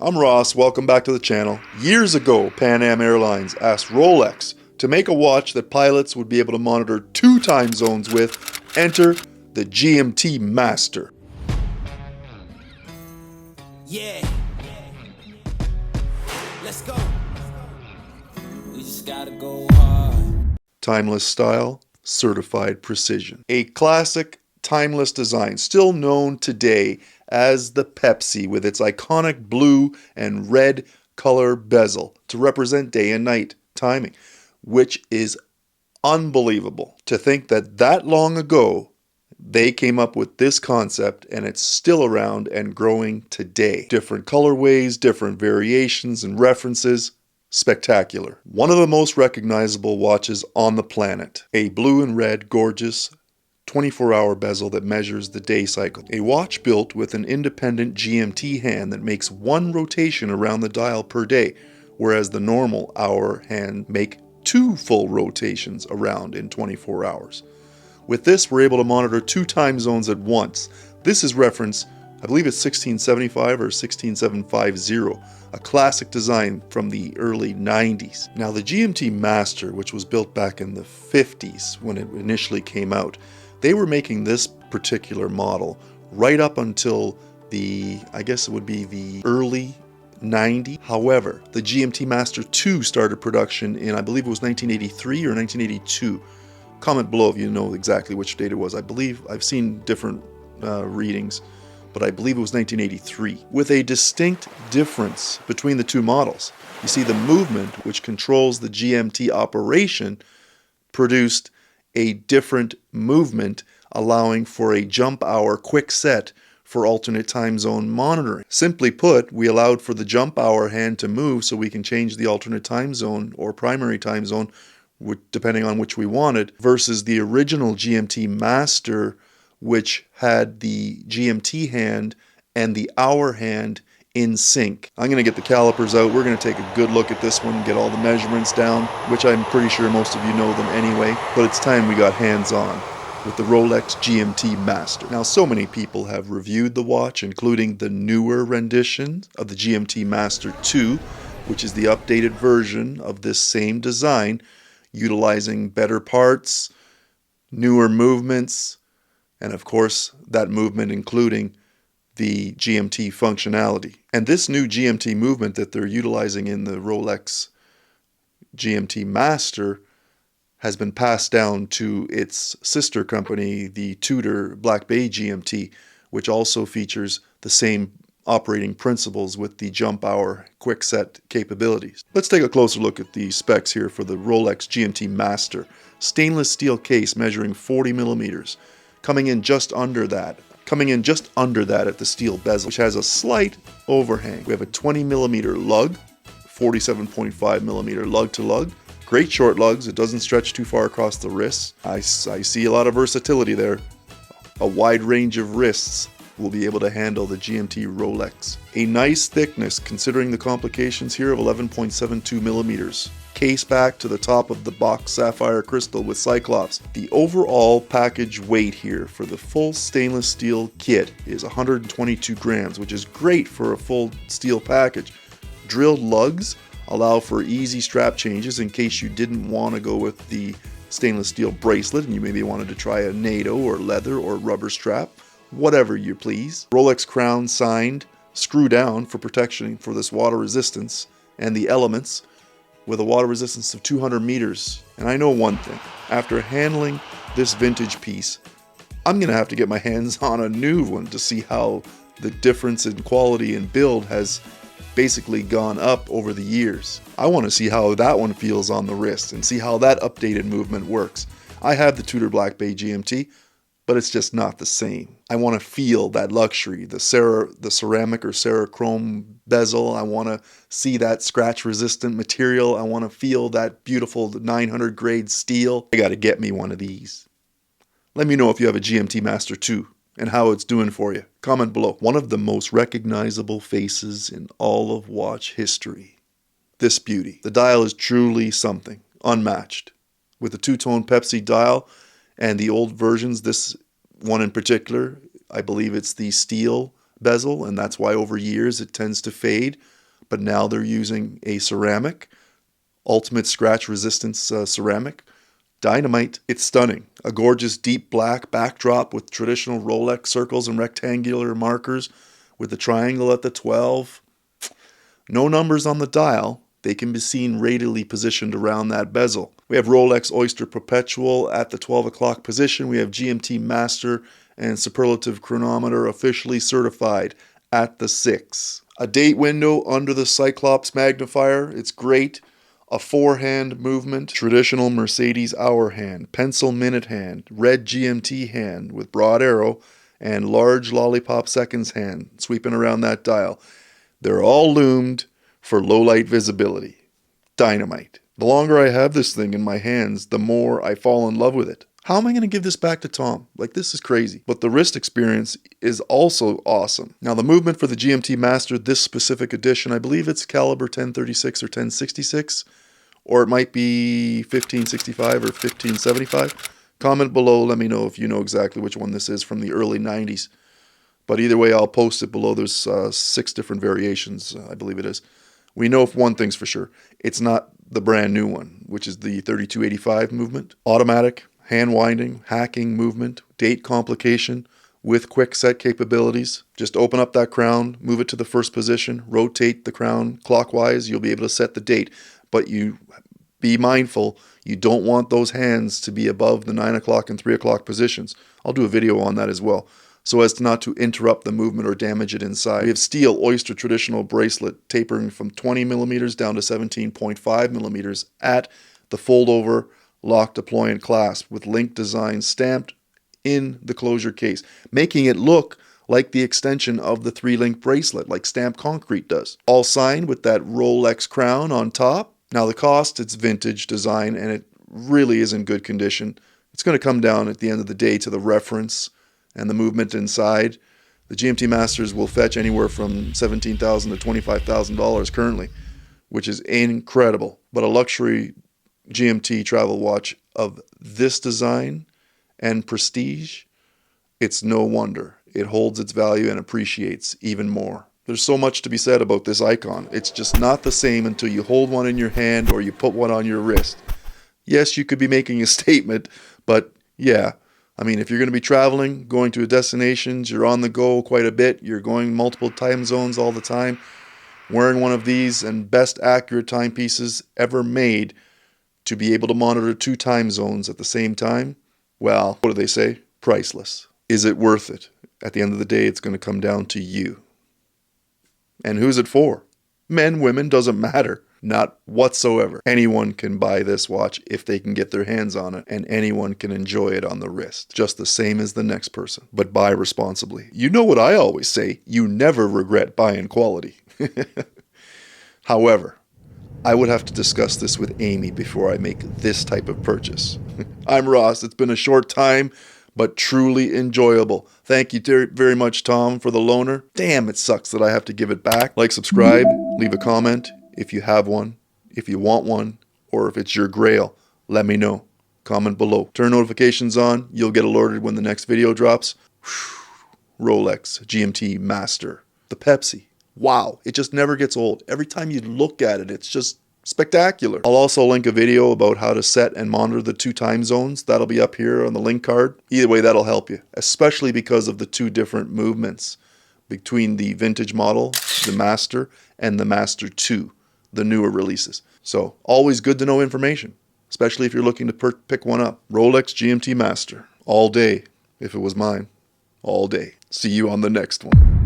I'm Ross, welcome back to the channel. Years ago, Pan Am Airlines asked Rolex to make a watch that pilots would be able to monitor 2 time zones with. Enter the GMT Master. Yeah. Let's go. We just gotta go hard. Timeless style, certified precision. A classic, timeless design, still known today as the PEPSI, with its iconic blue and red color bezel to represent day and night timing, which is unbelievable to think that that long ago they came up with this concept and it's still around and growing today. Different colorways, different variations and references. Spectacular. One of the most recognizable watches on the planet. A blue and red gorgeous 24-hour bezel that measures the day cycle. A watch built with an independent GMT hand that makes 1 rotation around the dial per day, whereas the normal hour hand make 2 full rotations around in 24 hours. With this, we're able to monitor 2 time zones at once. This is reference, I believe it's 1675 or 16750, a classic design from the early 90s. Now the GMT Master, which was built back in the 50s when it initially came out, they were making this particular model right up until I guess it would be the early 90s. However, the GMT Master 2 started production in, I believe it was 1983 or 1982. Comment below if you know exactly which date it was. I believe I've seen different readings, but I believe it was 1983, with a distinct difference between the 2 models. You see, the movement, which controls the GMT operation, produced a different movement, allowing for a jump hour quick set for alternate time zone monitoring. Simply put, we allowed for the jump hour hand to move so we can change the alternate time zone or primary time zone depending on which we wanted, versus the original GMT Master, which had the GMT hand and the hour hand in sync. I'm going to get the calipers out. We're going to take a good look at this one, get all the measurements down, which I'm pretty sure most of you know them anyway, but it's time we got hands-on with the Rolex GMT Master. Now, so many people have reviewed the watch, including the newer rendition of the GMT Master 2, which is the updated version of this same design, utilizing better parts, newer movements, and of course, that movement including the GMT functionality. And this new GMT movement that they're utilizing in the Rolex GMT Master has been passed down to its sister company, the Tudor Black Bay GMT, which also features the same operating principles with the jump hour quick set capabilities. Let's take a closer look at the specs here for the Rolex GMT Master. Stainless steel case measuring 40 millimeters, coming in just under that at the steel bezel, which has a slight overhang. We have a 20 millimeter lug, 47.5 millimeter lug to lug. Great short lugs, it doesn't stretch too far across the wrists. I see a lot of versatility there. A wide range of wrists will be able to handle the GMT Rolex. A nice thickness considering the complications here of 11.72 millimeters. Case back to the top of the box sapphire crystal with Cyclops. The overall package weight here for the full stainless steel kit is 122 grams, which is great for a full steel package. Drilled lugs allow for easy strap changes in case you didn't want to go with the stainless steel bracelet and you maybe wanted to try a NATO or leather or rubber strap. Whatever you please. Rolex crown signed, screw down for protection for this water resistance and the elements, with a water resistance of 200 meters. And I know one thing, after handling this vintage piece, I'm going to have to get my hands on a new one to see how the difference in quality and build has basically gone up over the years. I want to see how that one feels on the wrist and see how that updated movement works. I have the Tudor Black Bay GMT, but it's just not the same. I want to feel that luxury, the ceramic or Cerachrome bezel. I want to see that scratch resistant material. I want to feel that beautiful 900 grade steel. I got to get me one of these. Let me know if you have a GMT Master 2 and how it's doing for you. Comment below. One of the most recognizable faces in all of watch history. This beauty. The dial is truly something, unmatched. With the 2-tone PEPSI dial, and the old versions, this one in particular, I believe it's the steel bezel, and that's why over years it tends to fade. But now they're using a ceramic, ultimate scratch resistance ceramic. Dynamite. It's stunning. A gorgeous deep black backdrop with traditional Rolex circles and rectangular markers with the triangle at the 12. No numbers on the dial. They can be seen radially positioned around that bezel. We have Rolex Oyster Perpetual at the 12 o'clock position. We have GMT Master and Superlative Chronometer officially certified at the 6. A date window under the Cyclops magnifier. It's great. A 4-hand movement, traditional Mercedes hour hand, pencil minute hand, red GMT hand with broad arrow, and large lollipop seconds hand sweeping around that dial. They're all loomed for low light visibility. Dynamite. The longer I have this thing in my hands, the more I fall in love with it. How am I going to give this back to Tom? Like, this is crazy. But the wrist experience is also awesome. Now, the movement for the GMT Master, this specific edition, I believe it's caliber 1036 or 1066, or it might be 1565 or 1575. Comment below, let me know if you know exactly which one this is from the early 90s. But either way, I'll post it below. There's 6 different variations, I believe it is. We know if one thing's for sure. It's not the brand new one, which is the 3285 movement. Automatic, hand winding, hacking movement, date complication with quick set capabilities. Just open up that crown, move it to the first position, rotate the crown clockwise. You'll be able to set the date. But you be mindful, you don't want those hands to be above the 9 o'clock and 3 o'clock positions. I'll do a video on that as well, so as not to interrupt the movement or damage it inside. We have steel Oyster traditional bracelet tapering from 20 millimeters down to 17.5 millimeters at the fold-over lock deployant clasp with link design stamped in the closure case, making it look like the extension of the 3-link bracelet, like stamped concrete does. All signed with that Rolex crown on top. Now the cost, it's vintage design, and it really is in good condition. It's going to come down at the end of the day to the reference and the movement inside. The GMT Masters will fetch anywhere from $17,000 to $25,000 currently, which is incredible. But a luxury GMT travel watch of this design and prestige, it's no wonder it holds its value and appreciates even more. There's so much to be said about this icon. It's just not the same until you hold one in your hand or you put one on your wrist. Yes, you could be making a statement, but yeah, I mean, if you're going to be traveling, going to destinations, you're on the go quite a bit, you're going multiple time zones all the time, wearing one of these and best accurate timepieces ever made to be able to monitor 2 time zones at the same time, well, what do they say? Priceless. Is it worth it? At the end of the day, it's going to come down to you. And who's it for? Men, women, doesn't matter. Not whatsoever. Anyone can buy this watch if they can get their hands on it, and anyone can enjoy it on the wrist, just the same as the next person. But buy responsibly. You know what I always say, you never regret buying quality. However, I would have to discuss this with Amy before I make this type of purchase. I'm Ross. It's been a short time, but truly enjoyable. Thank you very much, Tom, for the loaner. Damn, it sucks that I have to give it back. Like, subscribe, leave a comment if you have one, if you want one, or if it's your grail. Let me know. Comment below. Turn notifications on. You'll get alerted when the next video drops. Rolex GMT Master. The PEPSI. Wow, it just never gets old. Every time you look at it, it's just spectacular. I'll also link a video about how to set and monitor the 2 time zones. That'll be up here on the link card. Either way, that'll help you, especially because of the 2 different movements between the vintage model, the Master, and the Master 2, the newer releases. So always good to know information, especially if you're looking to pick one up. Rolex GMT Master. All day, if it was mine. All day. See you on the next one.